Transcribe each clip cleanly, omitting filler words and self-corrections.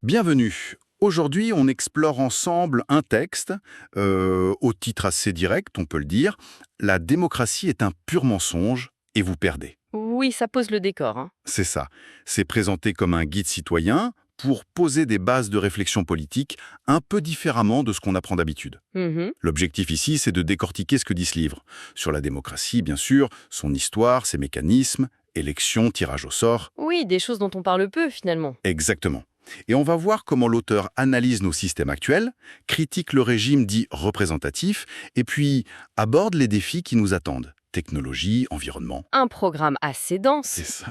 Bienvenue. Aujourd'hui, on explore ensemble un texte, au titre assez direct, on peut le dire. La démocratie est un pur mensonge et vous perdez. Oui, ça pose le décor, hein. C'est ça. C'est présenté comme un guide citoyen pour poser des bases de réflexion politique un peu différemment de ce qu'on apprend d'habitude. Mhm. L'objectif ici, c'est de décortiquer ce que dit ce livre. Sur la démocratie, bien sûr, son histoire, ses mécanismes, élections, tirage au sort. Oui, des choses dont on parle peu finalement. Exactement. Et on va voir comment l'auteur analyse nos systèmes actuels, critique le régime dit représentatif, et puis aborde les défis qui nous attendent. Technologie, environnement. Un programme assez C'est dense. ça.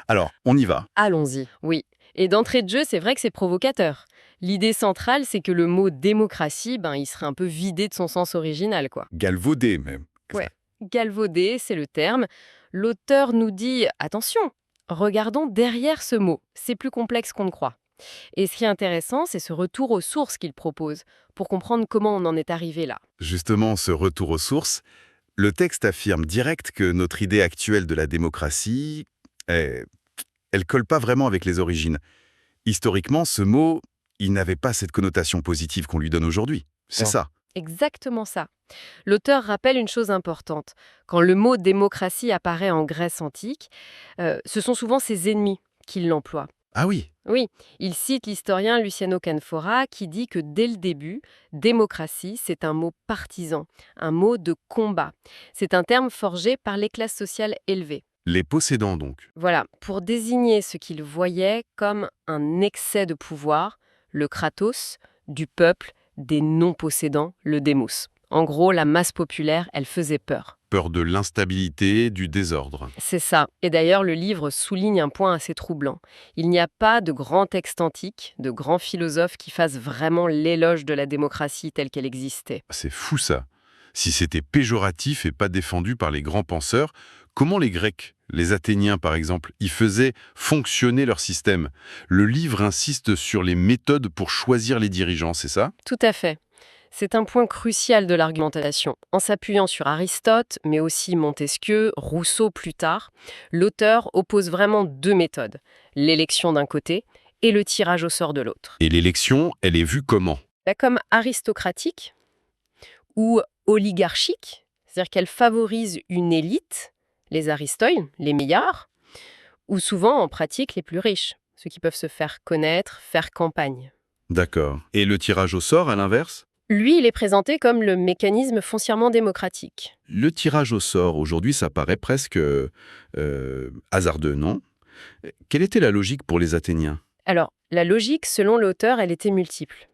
Alors, on y va. Allons-y, oui. Et d'entrée de jeu, c'est vrai que c'est provocateur. L'idée centrale, c'est que le mot démocratie, il serait un peu vidé de son sens original, quoi. Galvaudé même. Ouais. Galvaudé, c'est le terme. L'auteur nous dit attention, regardons derrière ce mot. C'est plus complexe qu'on ne croit. Et ce qui est intéressant, c'est ce retour aux sources qu'il propose pour comprendre comment on en est arrivé là. Justement, ce retour aux sources, le texte affirme direct que notre idée actuelle de la démocratie, elle colle pas vraiment avec les origines. Historiquement, ce mot, il n'avait pas cette connotation positive qu'on lui donne aujourd'hui. C'est Non. ça. Exactement ça. L'auteur rappelle une chose importante. Quand le mot démocratie apparaît en Grèce antique, ce sont souvent ses ennemis qui l'emploient. Ah oui. Oui, il cite l'historien Luciano Canfora qui dit que dès le début, démocratie, c'est un mot partisan, un mot de combat. C'est un terme forgé par les classes sociales élevées. Les possédants donc. Voilà, pour désigner ce qu'il voyait comme un excès de pouvoir, le kratos, du peuple, des non-possédants, le démos. En gros, la masse populaire, elle faisait peur. Peur de l'instabilité, du désordre. C'est ça. Et d'ailleurs, le livre souligne un point assez troublant. Il n'y a pas de grand texte antique, de grands philosophes qui fassent vraiment l'éloge de la démocratie telle qu'elle existait. C'est fou ça. Si c'était péjoratif et pas défendu par les grands penseurs, comment les Grecs, les Athéniens par exemple, y faisaient fonctionner leur système? Le livre insiste sur les méthodes pour choisir les dirigeants, c'est ça? Tout à fait. C'est un point crucial de l'argumentation. En s'appuyant sur Aristote, mais aussi Montesquieu, Rousseau plus tard, l'auteur oppose vraiment deux méthodes, l'élection d'un côté et le tirage au sort de l'autre. Et l'élection, elle est vue comment? Comme aristocratique ou oligarchique, c'est-à-dire qu'elle favorise une élite, les aristoi, les meilleurs, ou souvent en pratique les plus riches, ceux qui peuvent se faire connaître, faire campagne. D'accord. Et le tirage au sort, à l'inverse? Lui, il est présenté comme le mécanisme foncièrement démocratique. Le tirage au sort, aujourd'hui, ça paraît presque hasardeux, non? Quelle était la logique pour les Athéniens? Alors, la logique, selon l'auteur, elle était multiple.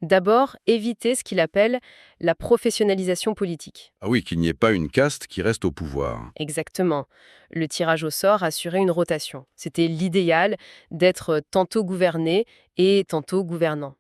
D'abord, éviter ce qu'il appelle la professionnalisation politique. Ah oui, qu'il n'y ait pas une caste qui reste au pouvoir. Exactement. Le tirage au sort assurait une rotation. C'était l'idéal d'être tantôt gouverné et tantôt gouvernant.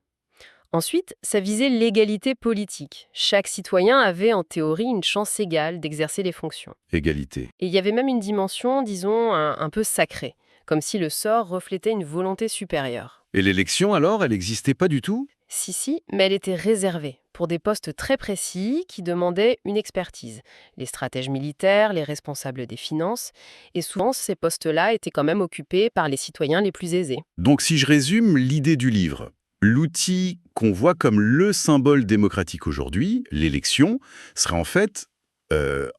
Ensuite, ça visait l'égalité politique. Chaque citoyen avait en théorie une chance égale d'exercer les fonctions. Égalité. Et il y avait même une dimension, disons, un peu sacrée, comme si le sort reflétait une volonté supérieure. Et l'élection, alors, elle n'existait pas du tout? Si, mais elle était réservée pour des postes très précis qui demandaient une expertise. Les stratèges militaires, les responsables des finances, et souvent ces postes-là étaient quand même occupés par les citoyens les plus aisés. Donc, si je résume l'idée du livre, l'outil qu'on voit comme le symbole démocratique aujourd'hui, l'élection, serait en fait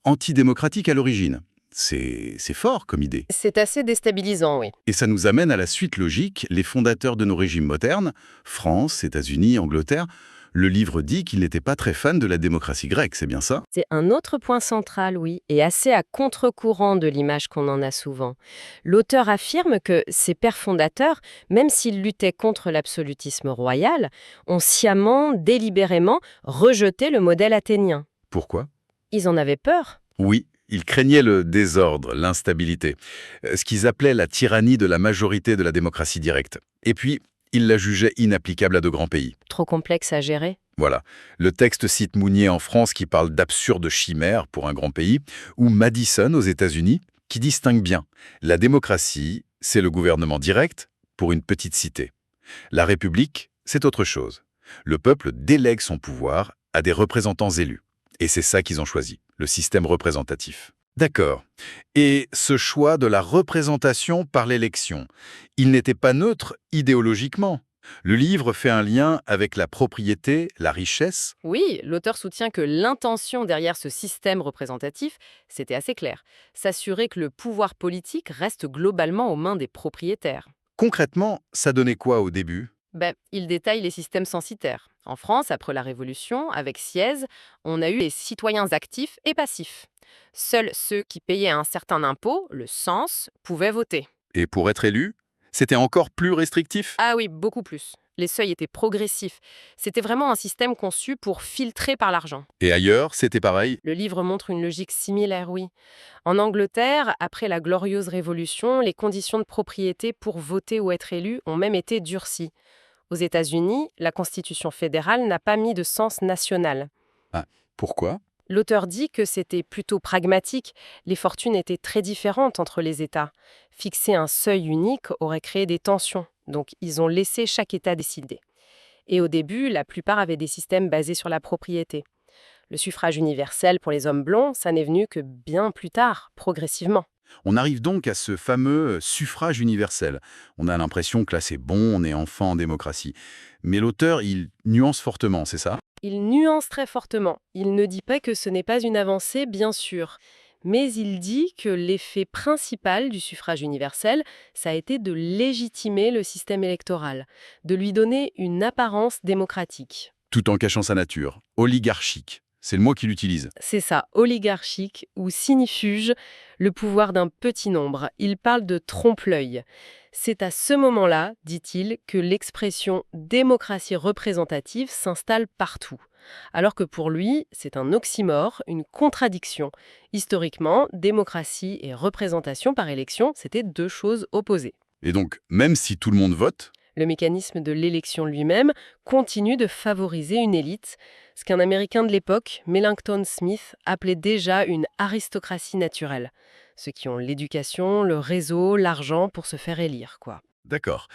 antidémocratique à l'origine. C'est fort comme idée. C'est assez déstabilisant, oui. Et ça nous amène à la suite logique. Les fondateurs de nos régimes modernes, France, États-Unis, Angleterre, le livre dit qu'ils n'étaient pas très fans de la démocratie grecque, c'est bien ça? C'est un autre point central, oui, et assez à contre-courant de l'image qu'on en a souvent. L'auteur affirme que ces pères fondateurs, même s'ils luttaient contre l'absolutisme royal, ont sciemment, délibérément rejeté le modèle athénien. Pourquoi? Ils en avaient peur. Oui, ils craignaient le désordre, l'instabilité, ce qu'ils appelaient la tyrannie de la majorité de la démocratie directe. Et puis, ils la jugeaient inapplicable à de grands pays. Trop complexe à gérer. Voilà. Le texte cite Mounier en France qui parle d'absurdes chimères pour un grand pays, ou Madison aux États-Unis qui distingue bien. La démocratie, c'est le gouvernement direct pour une petite cité. La République, c'est autre chose. Le peuple délègue son pouvoir à des représentants élus. Et c'est ça qu'ils ont choisi, le système représentatif. D'accord. Et ce choix de la représentation par l'élection, il n'était pas neutre idéologiquement. Le livre fait un lien avec la propriété, la richesse. Oui, l'auteur soutient que l'intention derrière ce système représentatif, c'était assez clair, s'assurer que le pouvoir politique reste globalement aux mains des propriétaires. Concrètement, ça donnait quoi au début? Il détaille les systèmes censitaires. En France, après la Révolution, avec Sieyès, on a eu les citoyens actifs et passifs. Seuls ceux qui payaient un certain impôt, le cens, pouvaient voter. Et pour être élu, c'était encore plus restrictif? Ah oui, beaucoup plus. Les seuils étaient progressifs. C'était vraiment un système conçu pour filtrer par l'argent. Et ailleurs, c'était pareil? Le livre montre une logique similaire, oui. En Angleterre, après la Glorieuse Révolution, les conditions de propriété pour voter ou être élu ont même été durcies. Aux États-Unis, la Constitution fédérale n'a pas mis de sens national. Ah, pourquoi? L'auteur dit que c'était plutôt pragmatique, les fortunes étaient très différentes entre les États. Fixer un seuil unique aurait créé des tensions, donc ils ont laissé chaque État décider. Et au début, la plupart avaient des systèmes basés sur la propriété. Le suffrage universel pour les hommes blonds, ça n'est venu que bien plus tard, progressivement. On arrive donc à ce fameux suffrage universel. On a l'impression que là c'est bon, on est enfin en démocratie. Mais l'auteur, il nuance fortement, c'est ça? Il nuance très fortement. Il ne dit pas que ce n'est pas une avancée, bien sûr. Mais il dit que l'effet principal du suffrage universel, ça a été de légitimer le système électoral, de lui donner une apparence démocratique. Tout en cachant sa nature. Oligarchique. C'est le mot qu'il utilise. C'est ça, oligarchique ou signifuge, le pouvoir d'un petit nombre. Il parle de trompe-l'œil. C'est à ce moment-là, dit-il, que l'expression démocratie représentative s'installe partout. Alors que pour lui, c'est un oxymore, une contradiction. Historiquement, démocratie et représentation par élection, c'était deux choses opposées. Et donc, même si tout le monde vote, Le mécanisme de l'élection lui-même continue de favoriser une élite, ce qu'un Américain de l'époque, Melancton Smith, appelait déjà une aristocratie naturelle. Ceux qui ont l'éducation, le réseau, l'argent pour se faire élire, quoi. d'accord.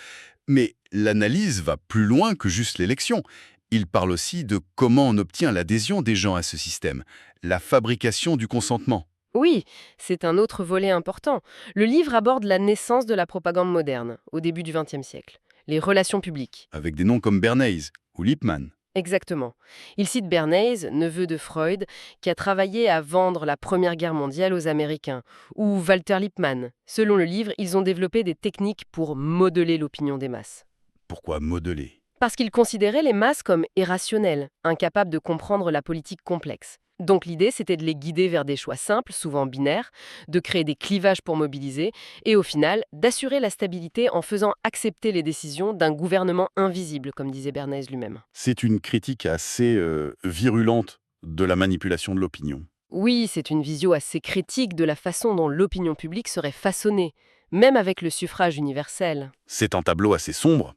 Mais l'analyse va plus loin que juste l'élection. Il parle aussi de comment on obtient l'adhésion des gens à ce système, la fabrication du consentement, Oui, c'est un autre volet important. Le livre aborde la naissance de la propagande moderne, au début du XXe siècle. Les relations publiques. avec des noms comme Bernays ou Lippmann. Exactement. Il cite Bernays, neveu de Freud, qui a travaillé à vendre la Première Guerre mondiale aux Américains, ou Walter Lippmann. Selon le livre, ils ont développé des techniques pour modeler l'opinion des masses. Pourquoi modeler? Parce qu'ils considéraient les masses comme irrationnelles, incapables de comprendre la politique complexe. Donc l'idée, c'était de les guider vers des choix simples, souvent binaires, de créer des clivages pour mobiliser, et au final, d'assurer la stabilité en faisant accepter les décisions d'un gouvernement invisible, comme disait Bernays lui-même. C'est une critique assez virulente de la manipulation de l'opinion. Oui, c'est une vision assez critique de la façon dont l'opinion publique serait façonnée, même avec le suffrage universel. C'est un tableau assez sombre.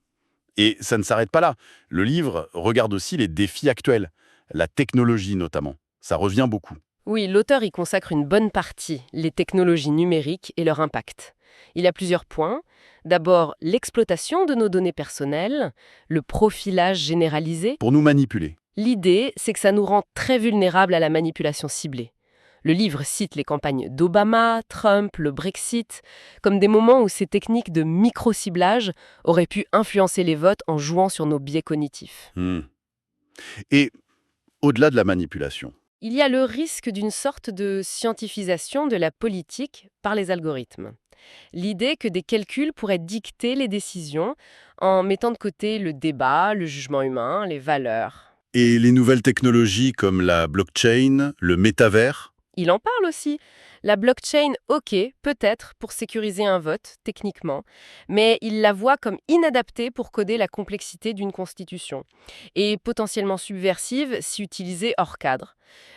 Et ça ne s'arrête pas là. Le livre regarde aussi les défis actuels, la technologie notamment. Ça revient beaucoup. Oui, l'auteur y consacre une bonne partie, les technologies numériques et leur impact. Il y a plusieurs points. D'abord, l'exploitation de nos données personnelles, le profilage généralisé. Pour nous manipuler. L'idée, c'est que ça nous rend très vulnérables à la manipulation ciblée. Le livre cite les campagnes d'Obama, Trump, le Brexit, comme des moments où ces techniques de micro-ciblage auraient pu influencer les votes en jouant sur nos biais cognitifs. Et au-delà de la manipulation, Il y a le risque d'une sorte de scientifisation de la politique par les algorithmes. L'idée que des calculs pourraient dicter les décisions en mettant de côté le débat, le jugement humain, les valeurs. et les nouvelles technologies comme la blockchain, le métavers, Il en parle aussi. La blockchain, ok, peut-être pour sécuriser un vote, techniquement, mais il la voit comme inadaptée pour coder la complexité d'une constitution, et potentiellement subversive si utilisée hors cadre.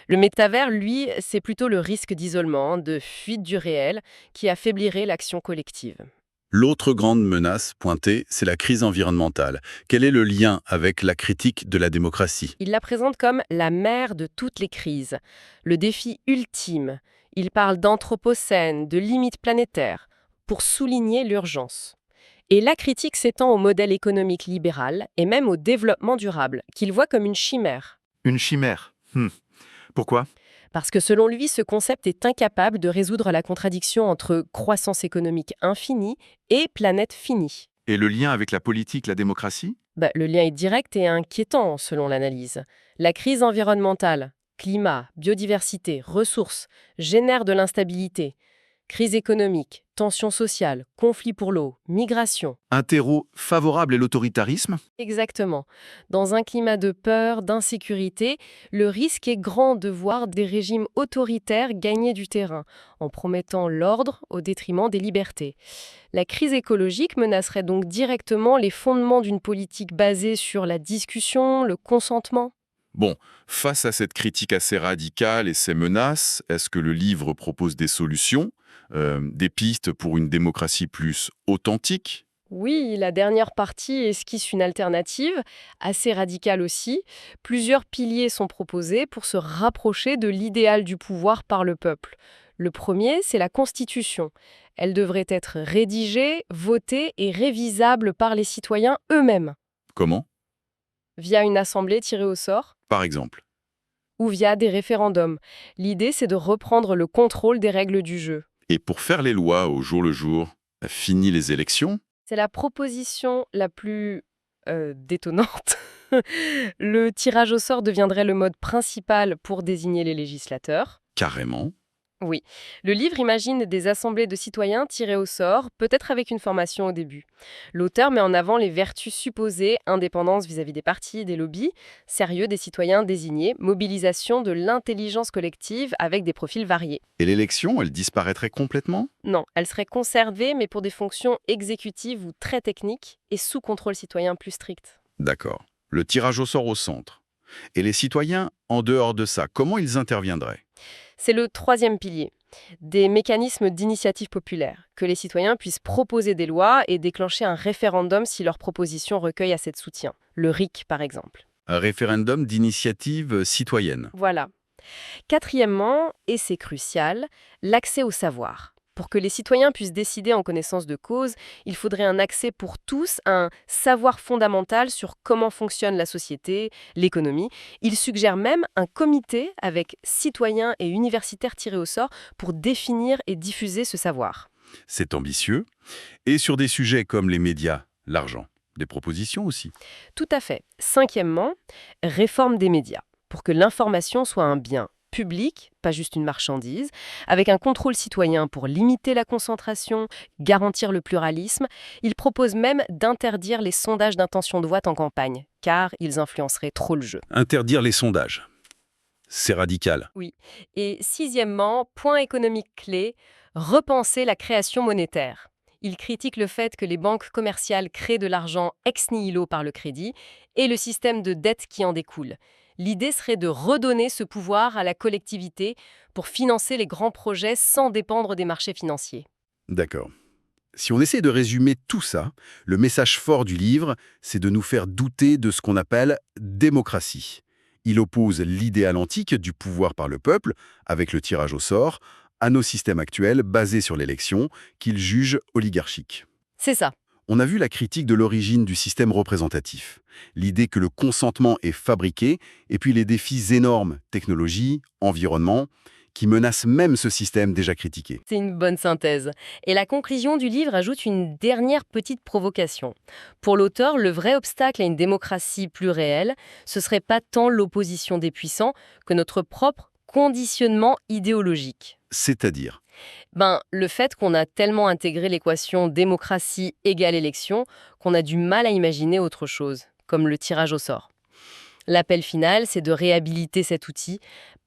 Le métavers, lui, c'est plutôt le risque d'isolement, de fuite du réel, qui affaiblirait l'action collective. l'autre grande menace pointée, c'est la crise environnementale. Quel est le lien avec la critique de la démocratie? Il la présente comme la mère de toutes les crises, le défi ultime. Il parle d'anthropocène, de limites planétaires, pour souligner l'urgence. Et la critique s'étend au modèle économique libéral et même au développement durable, qu'il voit comme une chimère. Une chimère. Pourquoi? Parce que selon lui, ce concept est incapable de résoudre la contradiction entre croissance économique infinie et planète finie. Et le lien avec la politique, la démocratie? Le lien est direct et inquiétant selon l'analyse. La crise environnementale, climat, biodiversité, ressources, génère de l'instabilité. Crise économique, tensions sociales, conflits pour l'eau, migration. Un terreau favorable à l'autoritarisme? Exactement. Dans un climat de peur, d'insécurité, le risque est grand de voir des régimes autoritaires gagner du terrain, en promettant l'ordre au détriment des libertés. La crise écologique menacerait donc directement les fondements d'une politique basée sur la discussion, le consentement. Bon, face à cette critique assez radicale et ces menaces, est-ce que le livre propose des solutions, des pistes pour une démocratie plus authentique? Oui, la dernière partie esquisse une alternative, assez radicale aussi. Plusieurs piliers sont proposés pour se rapprocher de l'idéal du pouvoir par le peuple. Le premier, c'est la Constitution. Elle devrait être rédigée, votée et révisable par les citoyens eux-mêmes, Comment? via une assemblée tirée au sort Par exemple. ou via des référendums. L'idée, c'est de reprendre le contrôle des règles du jeu. Et pour faire les lois au jour le jour, fini les élections? C'est la proposition la plus détonnante. Le tirage au sort deviendrait le mode principal pour désigner les législateurs. Carrément. Oui, le livre imagine des assemblées de citoyens tirés au sort, peut-être avec une formation au début. L'auteur met en avant les vertus supposées, indépendance vis-à-vis des partis, des lobbies, sérieux des citoyens désignés, mobilisation de l'intelligence collective avec des profils variés. Et l'élection, elle disparaîtrait complètement? Non, elle serait conservée, mais pour des fonctions exécutives ou très techniques et sous contrôle citoyen plus strict. D'accord. Le tirage au sort au centre. Et les citoyens, en dehors de ça, comment ils interviendraient? C'est le troisième pilier. Des mécanismes d'initiative populaire, que les citoyens puissent proposer des lois et déclencher un référendum si leur proposition recueille assez de soutien. Le RIC, par exemple. Un référendum d'initiative citoyenne. Voilà. Quatrièmement, et c'est crucial, l'accès au savoir. Pour que les citoyens puissent décider en connaissance de cause, il faudrait un accès pour tous à un savoir fondamental sur comment fonctionne la société, l'économie. Il suggère même un comité avec citoyens et universitaires tirés au sort pour définir et diffuser ce savoir. C'est ambitieux. Et sur des sujets comme les médias, l'argent. Des propositions aussi. Tout à fait. Cinquièmement, réforme des médias, pour que l'information soit un bien public, pas juste une marchandise, avec un contrôle citoyen pour limiter la concentration, garantir le pluralisme. Il propose même d'interdire les sondages d'intention de vote en campagne, car ils influenceraient trop le jeu. Interdire les sondages. C'est radical. Oui. Et sixièmement, point économique clé, repenser la création monétaire. Il critique le fait que les banques commerciales créent de l'argent ex nihilo par le crédit et le système de dette qui en découle. L'idée serait de redonner ce pouvoir à la collectivité pour financer les grands projets sans dépendre des marchés financiers. D'accord. Si on essaie de résumer tout ça, le message fort du livre, c'est de nous faire douter de ce qu'on appelle démocratie. Il oppose l'idéal antique du pouvoir par le peuple, avec le tirage au sort, à nos systèmes actuels basés sur l'élection, qu'il juge oligarchiques. C'est ça. On a vu la critique de l'origine du système représentatif, l'idée que le consentement est fabriqué, et puis les défis énormes, technologie, environnement, qui menacent même ce système déjà critiqué. C'est une bonne synthèse. Et la conclusion du livre ajoute une dernière petite provocation. Pour l'auteur, le vrai obstacle à une démocratie plus réelle, ce serait pas tant l'opposition des puissants que notre propre conditionnement idéologique. C'est-à-dire, Le fait qu'on a tellement intégré l'équation démocratie égale élection qu'on a du mal à imaginer autre chose, comme le tirage au sort. L'appel final, c'est de réhabiliter cet outil,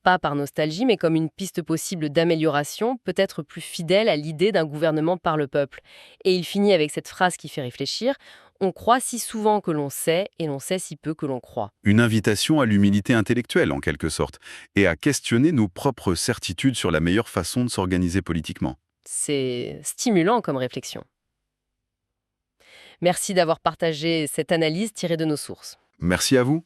pas par nostalgie, mais comme une piste possible d'amélioration, peut-être plus fidèle à l'idée d'un gouvernement par le peuple. Et il finit avec cette phrase qui fait réfléchir: on croit si souvent que l'on sait, et l'on sait si peu que l'on croit. une invitation à l'humilité intellectuelle, en quelque sorte, et à questionner nos propres certitudes sur la meilleure façon de s'organiser politiquement. C'est stimulant comme réflexion. Merci d'avoir partagé cette analyse tirée de nos sources. Merci à vous.